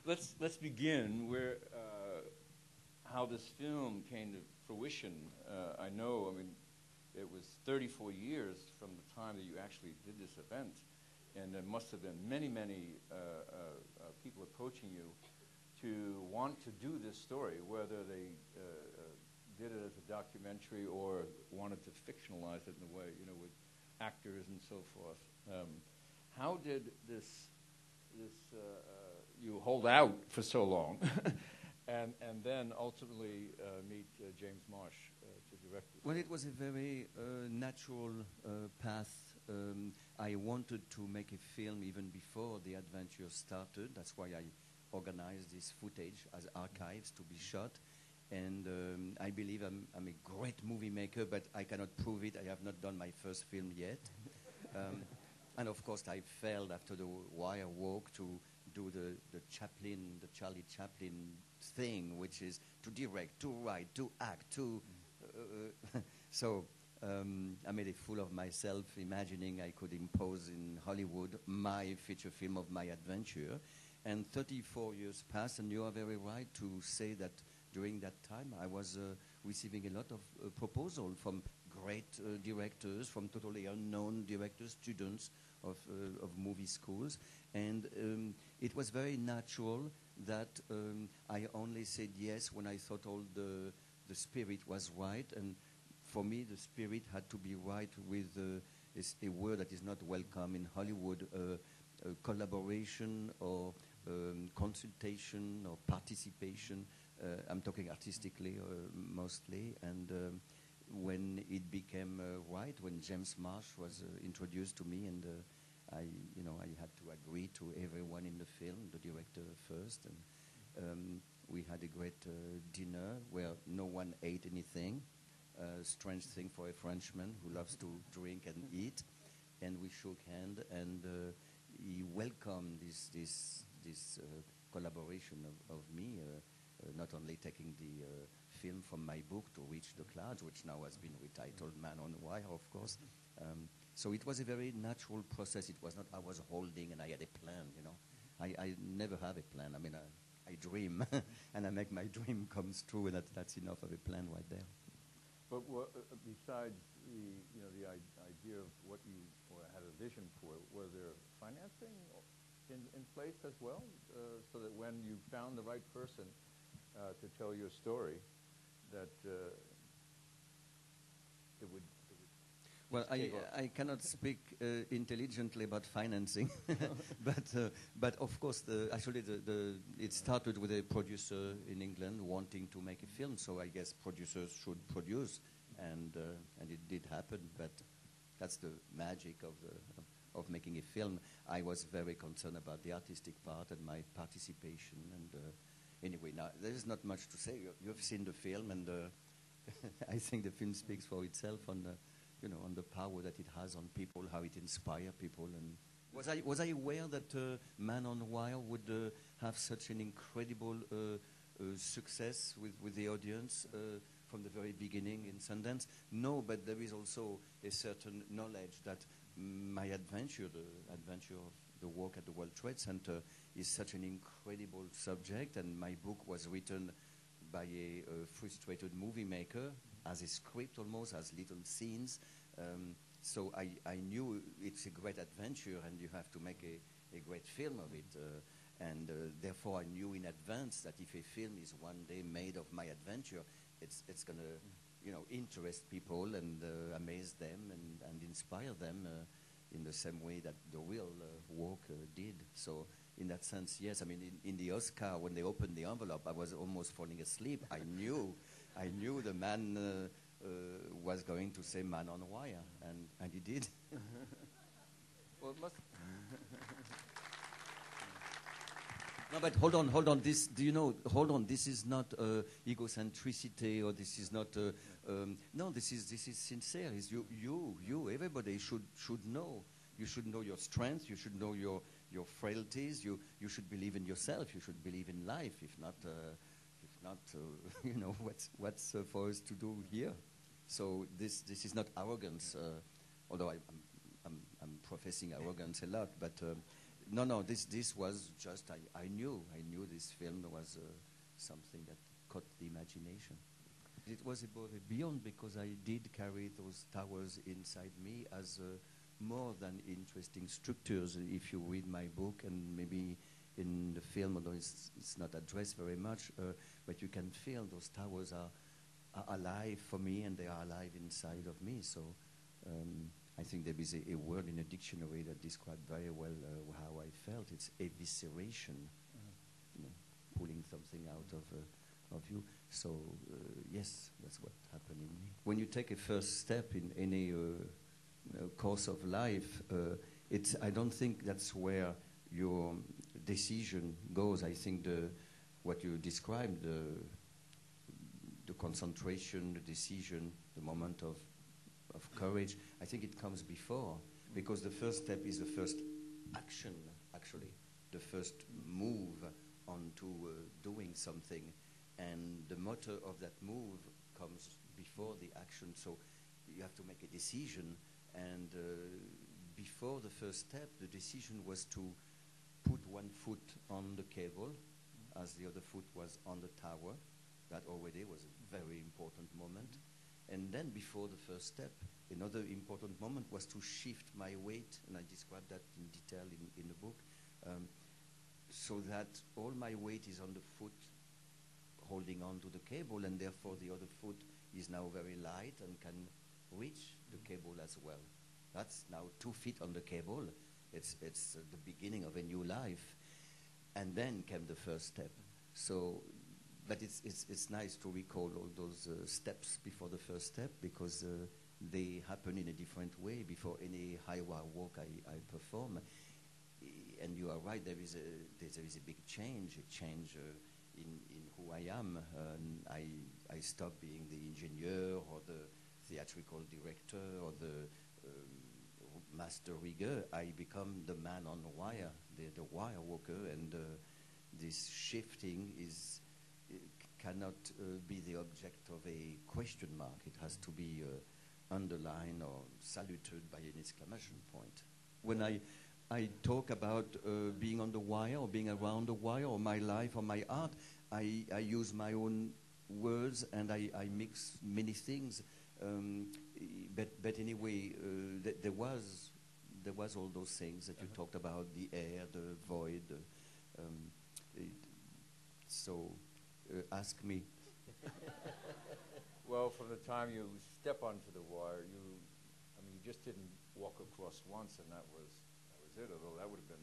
let's begin where how this film came to fruition. I know, I mean, it was 34 years from the time that you actually did this event, and there must have been many, many people approaching you to want to do this story, whether they did it as a documentary or wanted to fictionalize it in a way, you know, with actors and so forth. How did this you hold out for so long, and then ultimately meet James Marsh to direct this? Well, it was a very natural path. I wanted to make a film even before the adventure started. That's why I organized this footage as archives to be shot. And I believe I'm a great movie maker, but I cannot prove it. I have not done my first film yet. And of course, I failed after the wire walk to do the Charlie Chaplin thing, which is to direct, to write, to act, to... So I made a fool of myself, imagining I could impose in Hollywood my feature film of my adventure. And 34 years passed, and you are very right to say that during that time I was receiving a lot of proposals from great directors, from totally unknown directors, students of movie schools. And it was very natural that I only said yes when I thought all the spirit was right. And for me, the spirit had to be right with a word that is not welcome in Hollywood, collaboration or consultation or participation. I'm talking artistically mostly. And when it became right, when James Marsh was introduced to me, and I had to agree to everyone in the film, the director first, and we had a great dinner where no one ate anything. Strange thing for a Frenchman who loves to drink and eat. And we shook hands, and he welcomed this collaboration of me, not only taking the film from my book to reach the clouds, which now has been retitled Man on Wire, of course. So it was a very natural process. It was not I was holding and I had a plan, you know. I never have a plan. I mean, I dream, and I make my dream comes true, and that's enough of a plan right there. But besides the idea of what you had a vision for, was there financing in place as well, so that when you found the right person to tell your story, that it would well, I cannot speak intelligently about financing, but of course, actually, it started with a producer in England wanting to make a film. So I guess producers should produce, and it did happen. But that's the magic of making a film. I was very concerned about the artistic part and my participation. And anyway, now there is not much to say. You've seen the film, and I think the film speaks for itself on the on the power that it has on people, how it inspires people. And was I aware that Man on Wire would have such an incredible success with the audience from the very beginning in Sundance? No, but there is also a certain knowledge that my adventure, the adventure of the work at the World Trade Center, is such an incredible subject, and my book was written by a frustrated movie maker, as a script almost, as little scenes. So I knew it's a great adventure, and you have to make a great film of it. And therefore, I knew in advance that if a film is one day made of my adventure, it's going to interest people and amaze them and inspire them in the same way that the real work did. So in that sense, yes. I mean, in the Oscar, when they opened the envelope, I was almost falling asleep. I knew the man was going to say Man on Wire, and he did. Well, it must. No, but hold on. This, hold on. This is not egocentricity, or this is not. No, this is sincere. It's you. Everybody should know. You should know your strengths. You should know your frailties. You should believe in yourself. You should believe in life. If not, what's for us to do here? So this is not arrogance. Although I'm professing arrogance a lot, but no. This was just I knew this film was something that caught the imagination. It was above and beyond because I did carry those towers inside me as more than interesting structures. If you read my book, and maybe in the film, although it's not addressed very much, but you can feel those towers are alive for me, and they are alive inside of me. So I think there is a word in a dictionary that describes very well how I felt. It's evisceration, you know, pulling something out of you. So yes, that's what happened in me. When you take a first step in any course of life, I don't think that's where your decision goes. I think what you described, the concentration, the decision, the moment of courage, I think it comes before, because the first step is the first action, actually, the first move onto doing something, and the motor of that move comes before the action. So you have to make a decision, and before the first step, the decision was to put one foot on the cable as the other foot was on the tower. That already was a very important moment. And then before the first step, another important moment was to shift my weight, and I described that in detail in the book, so that all my weight is on the foot holding on to the cable, and therefore the other foot is now very light and can reach the cable as well. That's now 2 feet on the cable. It's the beginning of a new life. And then came the first step. So, but it's nice to recall all those steps before the first step, because they happen in a different way before any high wire walk I perform. And you are right, there is a big change, in who I am. I stop being the engineer or the theatrical director or the master rigger. I become the man on the wire, the wire walker, and this shifting cannot be the object of a question mark. It has to be underlined or saluted by an exclamation point. When I talk about being on the wire or being around the wire or my life or my art, I use my own words, and I mix many things. But anyway, there was all those things that you talked about, the air, the void. So ask me. Well, from the time you step onto the wire, you just didn't walk across once, and that was it. Although that would have been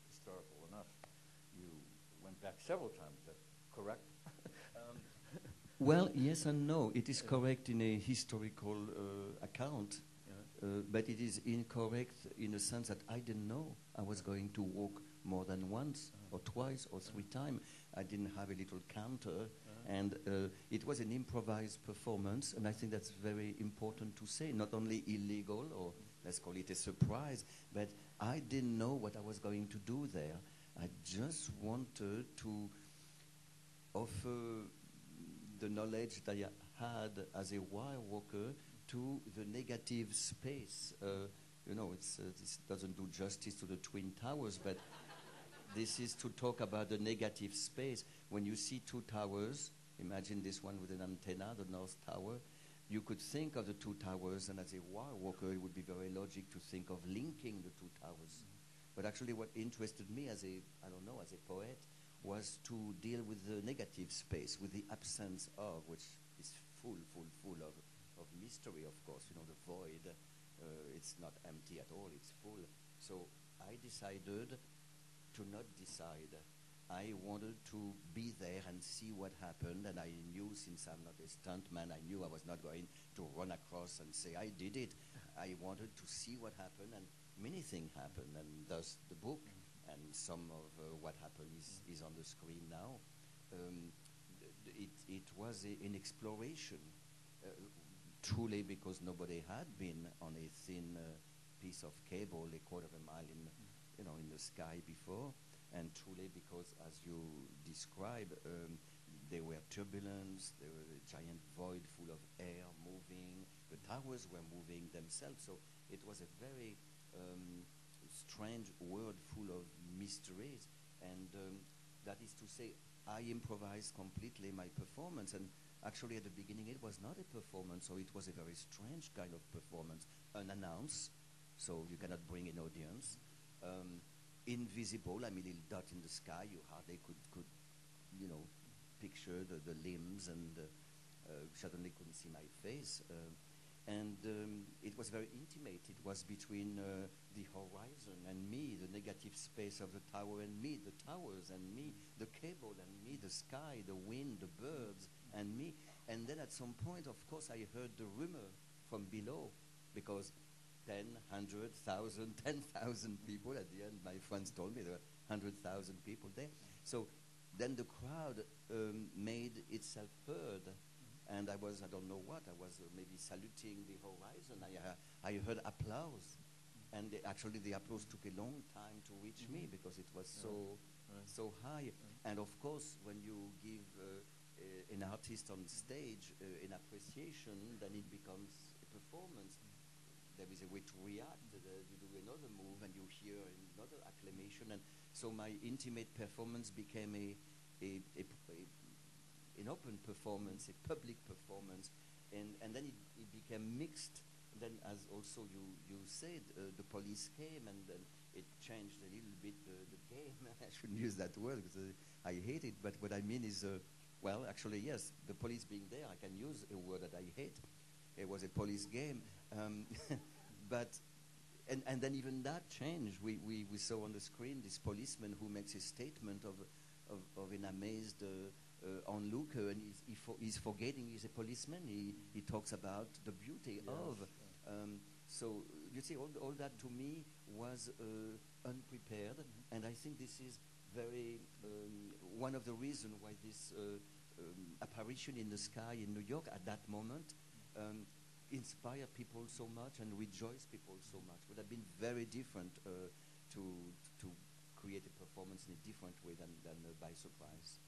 historical enough. You went back several times. Is that correct? Well, yes and no. It is correct in a historical account, but it is incorrect in the sense that I didn't know I was going to walk more than once or twice or 3 times. I didn't have a little counter, and it was an improvised performance, and I think that's very important to say. Not only illegal, or let's call it a surprise, but I didn't know what I was going to do there. I just wanted to offer the knowledge that I had as a wire walker to the negative space. This doesn't do justice to the Twin Towers, but this is to talk about the negative space. When you see 2 towers, imagine this one with an antenna, the North Tower, you could think of the 2 towers, and as a wire walker, it would be very logic to think of linking the 2 towers. But actually what interested me as a poet, was to deal with the negative space, with the absence of, which is full of mystery, of course. You know, the void, it's not empty at all, it's full. So I decided to not decide. I wanted to be there and see what happened, and I knew, since I'm not a stuntman, I knew I was not going to run across and say, I did it. I wanted to see what happened, and many things happened, and thus the book. And some of what happened is on the screen now. It was an exploration, truly, because nobody had been on a thin piece of cable a quarter of a mile in the sky before, and truly because, as you describe, there were turbulence, there was a giant void full of air moving, the towers were moving themselves, so it was a very strange world full of mysteries, and that is to say, I improvised completely my performance, and actually at the beginning it was not a performance, so it was a very strange kind of performance, unannounced, so you cannot bring an audience, invisible, I mean, a little dot in the sky, you hardly could you know, picture the limbs, and suddenly couldn't see my face. And it was very intimate. It was between the horizon and me, the negative space of the tower and me, the towers and me, the cable and me, the sky, the wind, the birds and me. And then at some point, of course, I heard the rumor from below, because 10, 100, 1,000, 10,000 people at the end, my friends told me there were 100,000 people there. So then the crowd made itself heard. And I was, I don't know what, I was maybe saluting the horizon. I heard applause. And actually the applause took a long time to reach me, because it was so high. And of course, when you give an artist on stage an appreciation, then it becomes a performance. There is a way to react. You do another move and you hear another acclamation. And so my intimate performance became an open performance, a public performance, and then it became mixed. Then, as also you said, the police came, and then it changed a little bit the game. I shouldn't use that word because I hate it, but what I mean is, well, actually, yes, the police being there, I can use a word that I hate. It was a police game, but and then even that changed. We saw on the screen this policeman who makes a statement of an amazed onlooker, and he's forgetting he's a policeman. He talks about the beauty of. So you see, all that to me was unprepared, and I think this is very one of the reasons why this apparition in the sky in New York at that moment inspired people so much and rejoiced people so much. Would have been very different to create a performance in a different way than by surprise.